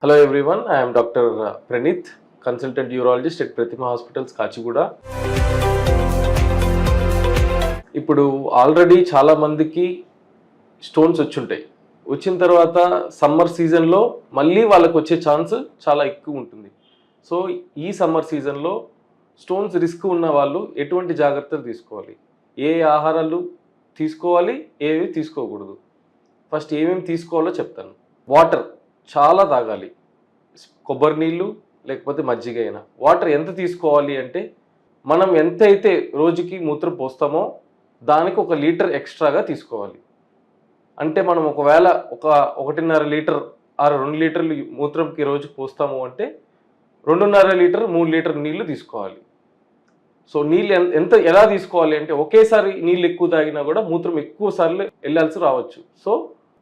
Hello everyone, I am Dr. Pranith, consultant urologist at Pratima Hospitals, Kachiguda. ఇప్పుడు already చాలా మందికి stones వచ్చుంటాయి. వచ్చిన తర్వాత సమ్మర్ సీజన్లో మళ్ళీ వాళ్ళకు వచ్చే ఛాన్స్ చాలా ఎక్కువ ఉంటుంది. సో ఈ సమ్మర్ సీజన్లో స్టోన్స్ రిస్క్ ఉన్న వాళ్ళు ఎటువంటి జాగ్రత్తలు తీసుకోవాలి, ఏ ఆహారాలు తీసుకోవాలి, ఏవి తీసుకోకూడదు. ఫస్ట్ ఏమేమి తీసుకోవాలో చెప్తాను. వాటర్ చాలా తాగాలి, కొబ్బరి నీళ్ళు లేకపోతే మజ్జిగ అయినా. వాటర్ ఎంత తీసుకోవాలి అంటే మనం ఎంతైతే రోజుకి మూత్రం పోస్తామో దానికి 1 లీటర్ ఎక్స్ట్రాగా తీసుకోవాలి. అంటే మనం ఒకవేళ 1.5 లీటర్ ఆరు 2 లీటర్లు మూత్రంకి రోజు పోస్తాము అంటే 2.5 లీటర్ 3 లీటర్ నీళ్లు తీసుకోవాలి. సో నీళ్ళు ఎలా తీసుకోవాలి అంటే ఒకేసారి నీళ్ళు ఎక్కువ తాగినా కూడా మూత్రం ఎక్కువ సార్లు వెళ్ళాల్సి రావచ్చు. సో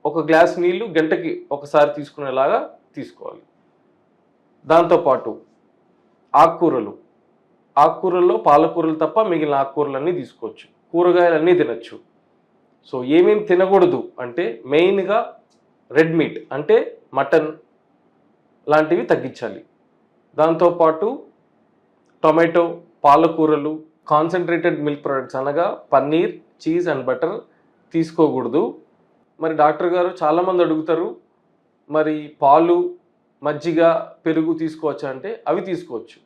1 గ్లాస్ నీళ్లు గంటకి ఒకసారి తీసుకునేలాగా తీసుకోవాలి. దాంతోపాటు ఆకుకూరల్లో పాలకూరలు తప్ప మిగిలిన ఆకుకూరలన్నీ తీసుకోవచ్చు, కూరగాయలన్నీ తినచ్చు. సో ఏమేమి తినకూడదు అంటే మెయిన్గా రెడ్ మీట్ అంటే మటన్ లాంటివి తగ్గించాలి. దాంతోపాటు టొమాటో, పాలకూరలు, కాన్సన్ట్రేటెడ్ మిల్క్ ప్రొడక్ట్స్ అనగా పన్నీర్, చీజ్ అండ్ బటర్ తీసుకోకూడదు. మరి డాక్టర్ గారు చాలామంది అడుగుతారు, మరి పాలు, మజ్జిగ, పెరుగు తీసుకోవచ్చా అంటే అవి తీసుకోవచ్చు.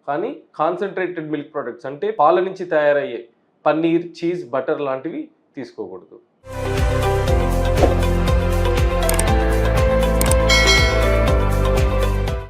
కానీ కాన్సన్ట్రేటెడ్ మిల్క్ ప్రొడక్ట్స్ అంటే పాల నుంచి తయారయ్యే పన్నీర్, చీజ్, బటర్ లాంటివి తీసుకోకూడదు.